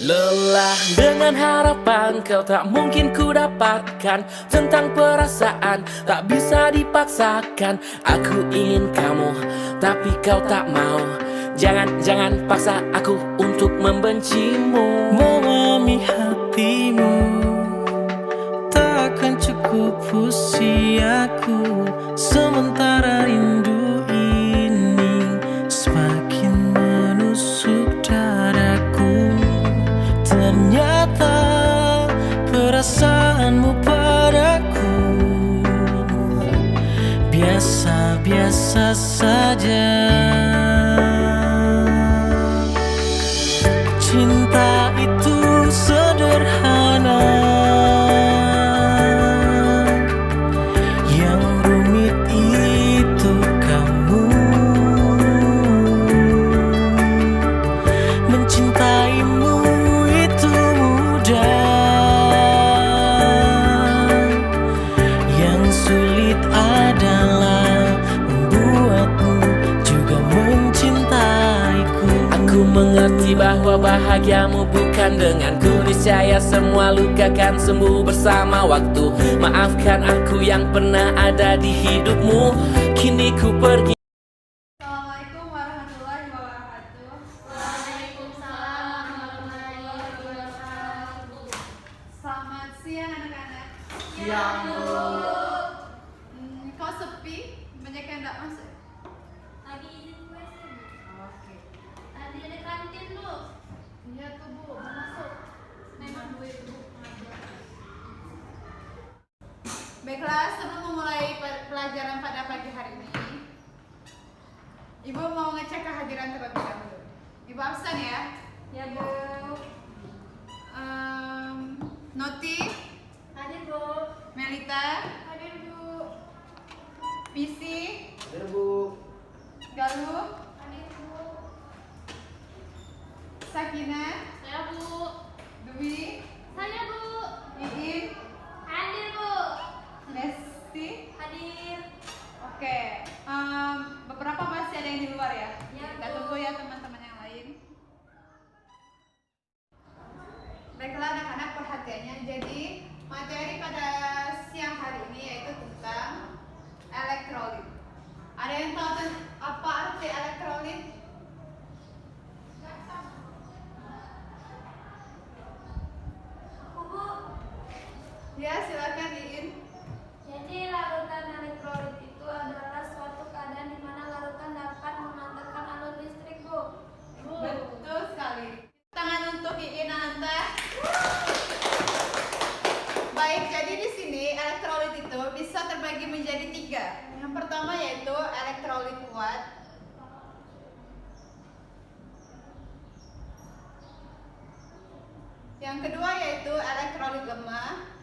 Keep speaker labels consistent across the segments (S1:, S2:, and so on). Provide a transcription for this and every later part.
S1: Lelah dengan harapan kau tak mungkin ku dapatkan. Tentang perasaan tak bisa dipaksakan. Aku ingin kamu tapi kau tak mau. Jangan paksa aku untuk membencimu.
S2: Memahami hatimu takkan cukup usiaku. Sementara rindu ini semakin menusuk dadaku. Ternyata perasaanmu padaku biasa-biasa saja. Cinta itu sederhana, yang rumit itu kamu. Mencintaimu itu mudah, yang sulit adalah membuatmu juga mencintaiku.
S1: Aku mengerti bahwa bahagiamu bukan denganku. Niscaya semua luka kan sembuh bersama waktu. Maafkan aku yang pernah ada di hidupmu. Kini ku pergi.
S3: Assalamualaikum warahmatullahi wabarakatuh.
S4: Waalaikumsalam warahmatullahi wabarakatuh.
S3: Selamat siang anak-anak.
S4: Siang, Bu.
S3: Kok sepi? Banyak yang tidak masuk.
S4: Lagi izin WC, Bu.
S3: Oke.
S4: Tadi ada kantin, Bu.
S3: Iya tuh Bu, mau masuk.
S4: Memang duit, Bu.
S3: Baiklah, sebelum memulai pelajaran pada pagi hari ini, Ibu mau ngecek kehadiran terlebih dahulu. Ibu absen ya.
S4: Ya, Bu.
S3: Noti,
S4: Hadir, Bu.
S3: Melita,
S4: Hadir, Bu.
S3: Pisi,
S1: Hadir, Bu.
S3: Galuh,
S4: Hadir, Bu.
S3: Sakinah,
S4: Saya, Bu.
S3: Dwi,
S4: Saya, Bu.
S3: Iin,
S4: Hadir, Bu.
S3: Lesti.
S4: Hadir.
S3: Oke, beberapa masih ada yang di luar ya.
S4: Ya,
S3: Kita
S4: Bu.
S3: tunggu ya teman-teman yang lain. Baiklah anak-anak, perhatiannya. Jadi materi pada siang hari ini yaitu tentang elektrolit. Ada yang tahu apa arti elektrolit?
S4: Aku, Bu.
S3: Ya, silakan Iin.
S4: Jadi larutan elektrolit itu adalah suatu keadaan di mana larutan dapat mengantarkan alur listrik, Bu.
S3: Betul sekali. Tangan untuk Iin Ananta. Baik, jadi di sini elektrolit itu bisa terbagi menjadi 3. Yang pertama yaitu elektrolit kuat. Yang kedua yaitu elektrolit lemah.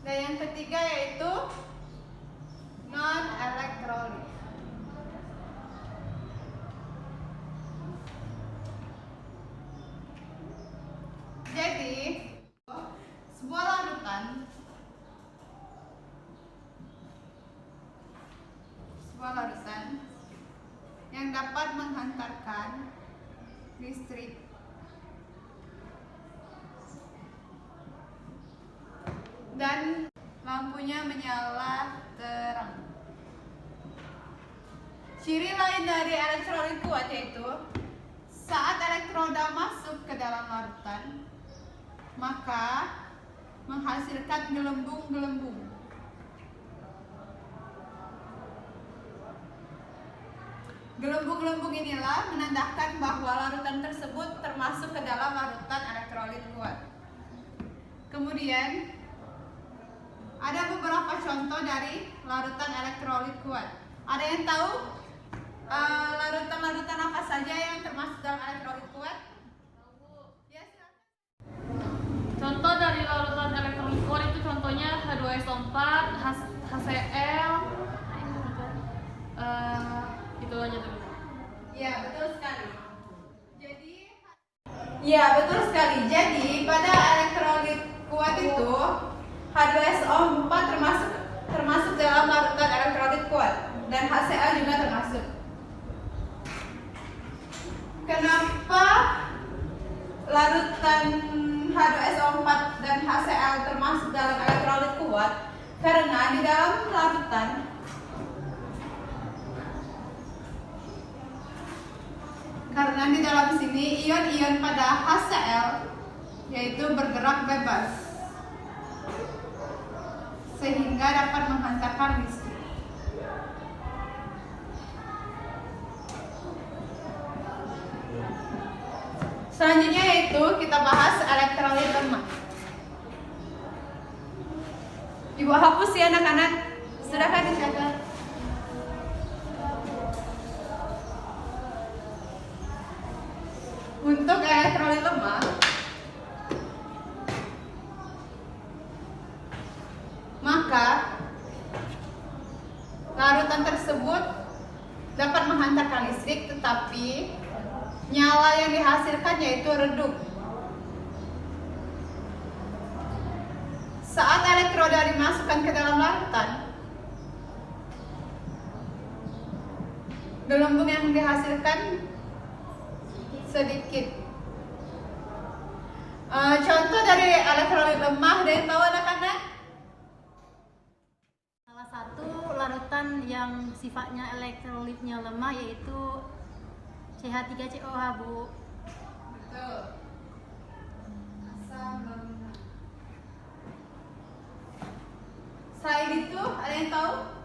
S3: Dan yang ketiga yaitu non elektrolit. Jadi sebuah larutan yang dapat menghantarkan listrik dan lampunya menyala terang. Ciri lain dari elektrolit kuat yaitu saat elektroda masuk ke dalam larutan, maka menghasilkan gelembung-gelembung. Gelembung-gelembung inilah menandakan bahwa larutan tersebut termasuk ke dalam larutan elektrolit kuat. Kemudian ada beberapa contoh dari larutan elektrolit kuat. Ada yang tahu larutan-larutan apa saja yang termasuk dalam elektrolit kuat? Ya, silakan.
S5: Contoh dari larutan elektrolit kuat itu contohnya H2SO4, HCl, itu aja tuh.
S3: Ya, betul sekali. Ya, betul sekali. Jadi pada elektrolit kuat itu H2SO4 termasuk dalam larutan elektrolit kuat dan HCl juga termasuk. Kenapa larutan H2SO4 dan HCl termasuk dalam elektrolit kuat? Karena di dalam larutan sini ion-ion pada HCl yaitu bergerak bebas sehingga dapat menghantarkan listrik. Selanjutnya yaitu kita bahas elektrolit lemah. Ibu hapus ya anak-anak. Sudah kan dicatat? Untuk elektrolit lemah, maka larutan tersebut dapat menghantarkan listrik, tetapi nyala yang dihasilkan yaitu redup. Saat elektroda dimasukkan ke dalam larutan, gelembung yang dihasilkan sedikit. Contoh dari elektrolit lemah, ada yang tahu anak-anak?
S6: Salah satu larutan yang sifatnya elektrolitnya lemah yaitu CH3COH, Bu.
S3: Betul. Asam lemah. Selain itu, ada yang tahu?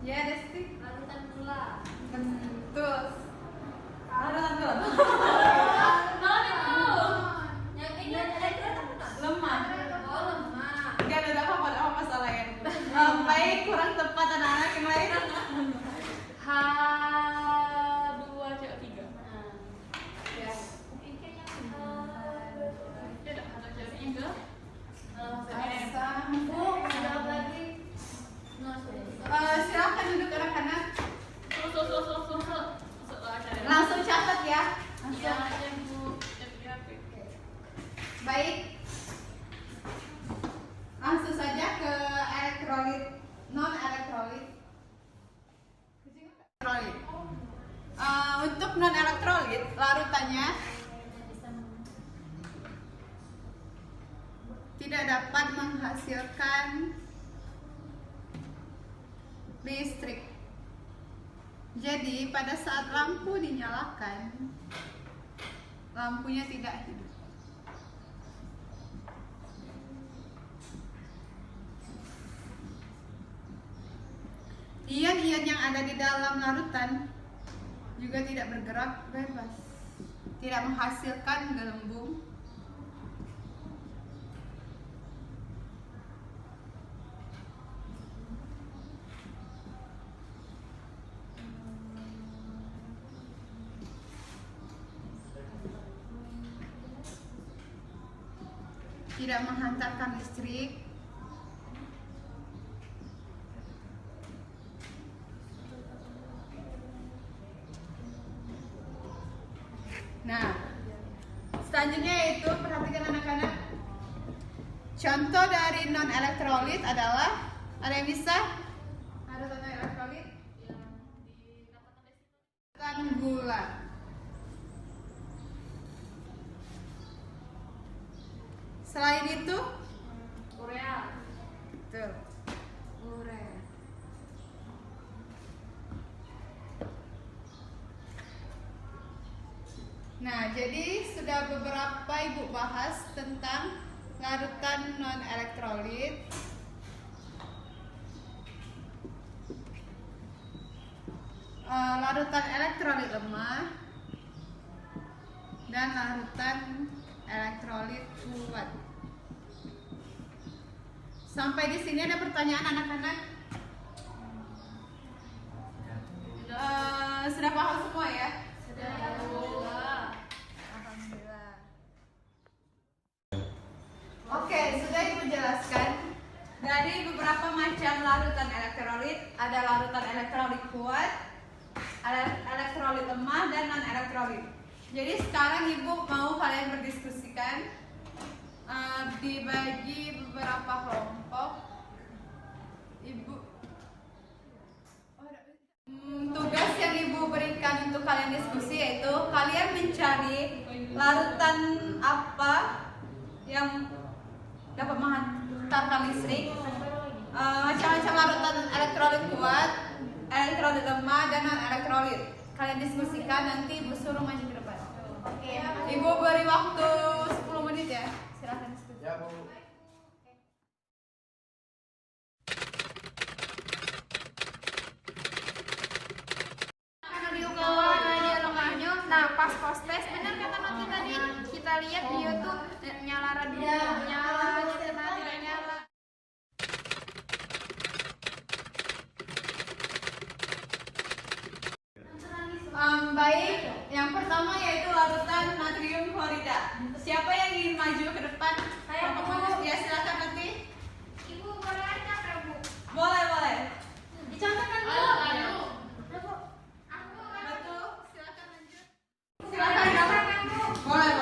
S3: Ya, Desti.
S4: Larutan gula.
S3: Betul. Larutan gula.
S4: Yang ini elektron apa?
S3: Lemah.
S4: Oh, lemah.
S3: Gak ada apa-apa masalah ya. Baik, kurang tepat anak-anak yang lain.
S5: H2CO3.
S3: Ya.
S5: Tidak, H2CO3.
S3: Asam.
S4: Bu, jawab lagi.
S3: Silakan duduk anak-anak.
S5: Langsung.
S3: Langsung catat ya.
S5: Ya,
S3: Langsung.
S5: ya, Bu. Ya,
S3: Baik. Langsung saja ke elektrolit, non elektrolit. Untuk non elektrolit, larutannya tidak dapat menghasilkan listrik. Jadi pada saat lampu dinyalakan, lampunya tidak hidup. Ion-ion yang ada di dalam larutan juga tidak bergerak bebas, tidak menghasilkan gelembung. Tidak menghantarkan listrik. Nah, selanjutnya yaitu perhatikan anak-anak. Contoh dari non elektrolit adalah, ada yang bisa? Ada non elektrolit? Dan gula. Selain itu,
S5: Urea.
S3: betul. Urea. Nah, jadi sudah beberapa ibu bahas tentang larutan non elektrolit. Larutan elektrolit lemah dan larutan elektrolit kuat. Sampai di sini ada pertanyaan anak-anak? Sudah paham semua ya? Alhamdulillah. Oke, sudah ibu jelaskan. Dari beberapa macam larutan elektrolit, ada larutan elektrolit kuat, elektrolit lemah, dan non elektrolit. Jadi sekarang ibu mau kalian berdiskusikan, dibagi beberapa kelompok. Ibu tugas yang ibu berikan berikan untuk kalian diskusi, yaitu kalian mencari larutan apa yang dapat menghantarkan listrik. Macam-macam larutan elektrolit kuat, elektrolit lemah, dan non elektrolit. Kalian diskusikan, nanti Ibu suruh maju ke depan. Oke. Ibu beri waktu 10 menit ya. Silakan diskusi.
S7: Ya, Bu.
S4: Nah, pas tes benar kata nanti tadi kita lihat di YouTube nyala radio, nyala, tidak nyala.
S3: Baik, yang pertama yaitu larutan natrium klorida. Siapa yang ingin maju ke depan? Ya, silakan nanti.
S4: Ibu boleh aja kan, Bu?
S3: Boleh.
S6: Dicontohkan dulu.
S3: Betul, silakan lanjut. Silakan. Boleh.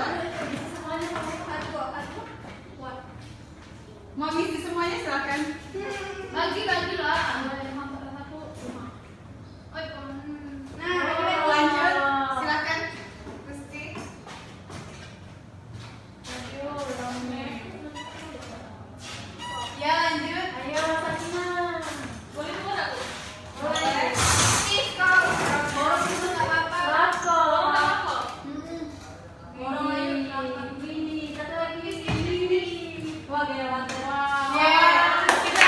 S3: Mau ngisi semuanya silakan.
S5: Lagi lah.
S3: Nah, lanjut. Silakan. Gusti. Ya, lanjut.
S6: Ayo, Fatima.
S5: Boleh buat aku?
S3: Boleh.
S6: Borong itu nggak apa-apa. Bako.
S3: Borong aja.
S6: Gini, satu lagi gini. Wah, gaya banget.
S3: Ya, kita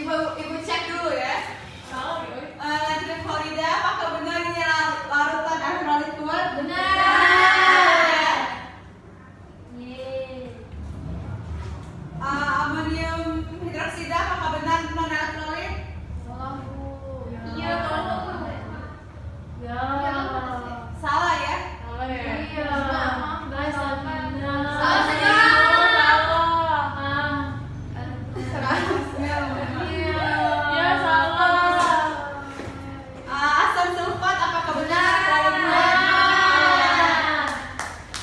S3: Ibu cek dulu ya. Natrium klorida, apakah benar ini larutan elektrolit kuat?
S6: Benar.
S3: Amonium hidroksida, apakah benar non elektrolit?
S6: Iya, ya.
S3: Salah ya.
S6: Iya. Salah
S3: Salah semua.
S6: Iya, salah.
S3: Asam sulfat, apakah benar?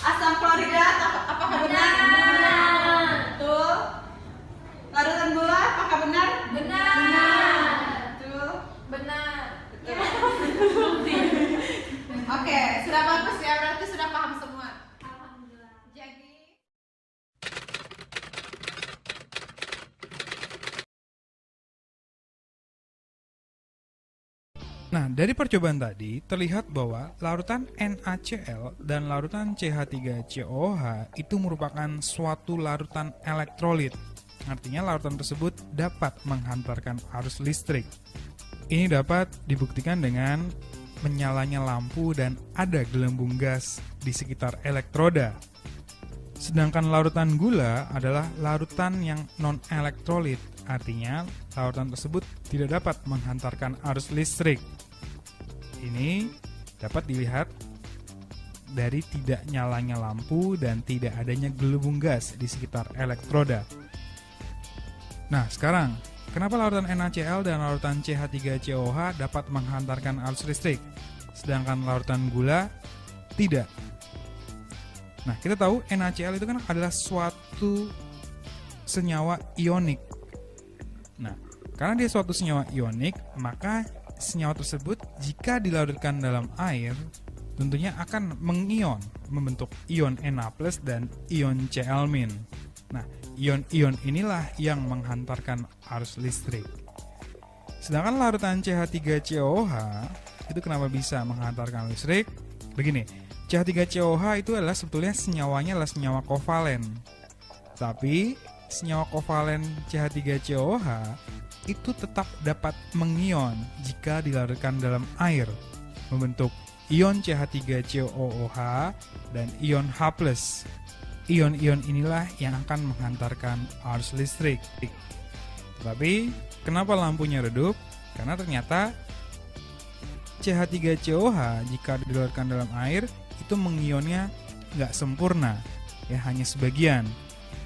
S3: Asam klorida, apakah benar? Betul. Larutan gula, apakah benar? Betul. Oke, sudah bagus ya, berarti sudah paham semua. Jadi
S8: Nah, dari percobaan tadi terlihat bahwa larutan NaCl dan larutan CH3COOH itu merupakan suatu larutan elektrolit. Artinya larutan tersebut dapat menghantarkan arus listrik. Ini dapat dibuktikan dengan menyalanya lampu dan ada gelembung gas di sekitar elektroda. Sedangkan larutan gula adalah larutan yang non-elektrolit, artinya larutan tersebut tidak dapat menghantarkan arus listrik. Ini dapat dilihat dari tidak nyalanya lampu dan tidak adanya gelembung gas di sekitar elektroda. Nah, sekarang, kenapa larutan NaCl dan larutan CH3COOH dapat menghantarkan arus listrik, sedangkan larutan gula tidak? Nah, kita tahu NaCl itu kan adalah suatu senyawa ionik. Nah, karena dia suatu senyawa ionik, maka senyawa tersebut jika dilarutkan dalam air, tentunya akan mengion, membentuk ion Na+ dan ion Cl-. Nah, ion-ion inilah yang menghantarkan arus listrik. Sedangkan larutan CH3COOH itu kenapa bisa menghantarkan listrik? Begini, CH3COOH itu adalah sebetulnya senyawanya adalah senyawa kovalen. Tapi senyawa kovalen CH3COOH itu tetap dapat mengion jika dilarutkan dalam air, membentuk ion CH3COOH dan ion H+. Ion-ion inilah yang akan menghantarkan arus listrik. Tapi kenapa lampunya redup? Karena ternyata CH3COOH jika dilarutkan dalam air itu mengionnya nggak sempurna, ya hanya sebagian,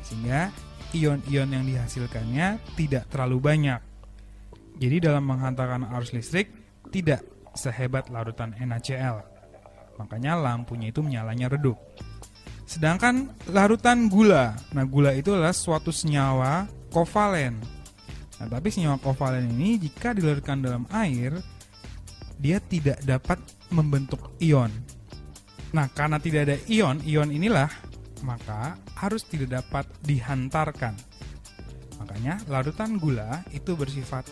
S8: sehingga ion-ion yang dihasilkannya tidak terlalu banyak. Jadi dalam menghantarkan arus listrik tidak sehebat larutan NaCl. Makanya lampunya itu menyalanya redup. Sedangkan larutan gula, nah gula itu adalah suatu senyawa kovalen. Nah, tapi senyawa kovalen ini jika dilarutkan dalam air, dia tidak dapat membentuk ion. Nah, karena tidak ada ion inilah, maka harus tidak dapat dihantarkan. Makanya larutan gula itu bersifat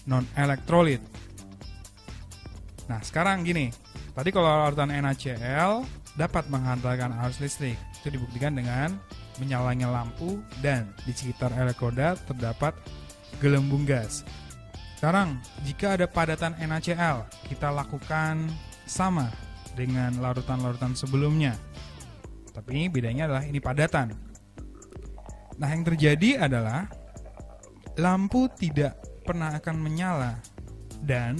S8: non-elektrolit. Nah, sekarang gini, tadi kalau larutan NaCl dapat menghantarkan arus listrik, itu dibuktikan dengan menyalanya lampu dan di sekitar elektroda terdapat gelembung gas. Sekarang, jika ada padatan NaCl, kita lakukan sama dengan larutan-larutan sebelumnya. Tapi bedanya adalah ini padatan. Nah, yang terjadi adalah lampu tidak pernah akan menyala dan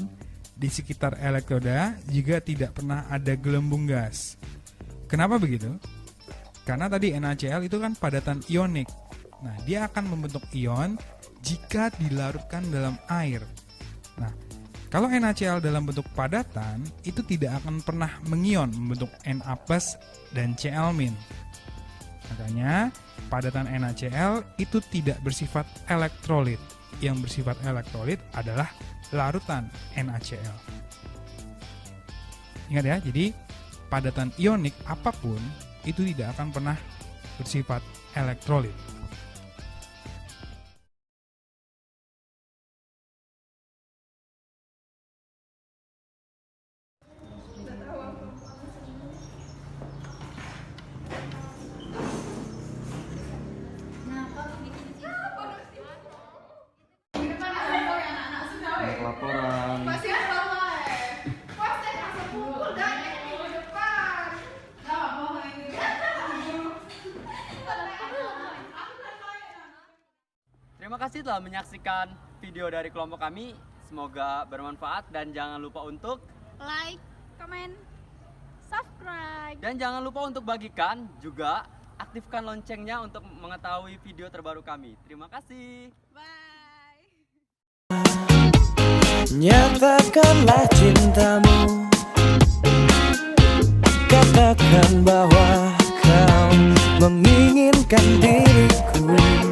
S8: di sekitar elektroda juga tidak pernah ada gelembung gas. Kenapa begitu? Karena tadi NaCl itu kan padatan ionik. Nah, dia akan membentuk ion jika dilarutkan dalam air. Nah, kalau NaCl dalam bentuk padatan itu tidak akan pernah mengion membentuk Na+ dan Cl-. Makanya padatan NaCl itu tidak bersifat elektrolit. Yang bersifat elektrolit adalah larutan NaCl. Ingat ya, jadi padatan ionik apapun itu tidak akan pernah bersifat elektrolit.
S7: Laporan.
S3: Masih apa, Mai? Pas saya langsung pukul dan ini minggu depan. Nggak mau ini.
S7: Terima kasih telah menyaksikan video dari kelompok kami. Semoga bermanfaat dan jangan lupa untuk
S4: Like, comment, subscribe.
S7: dan jangan lupa untuk bagikan juga aktifkan loncengnya untuk mengetahui video terbaru kami. Terima kasih.
S4: Bye.
S2: Nyatakanlah cintamu, katakan bahwa kau menginginkan diriku.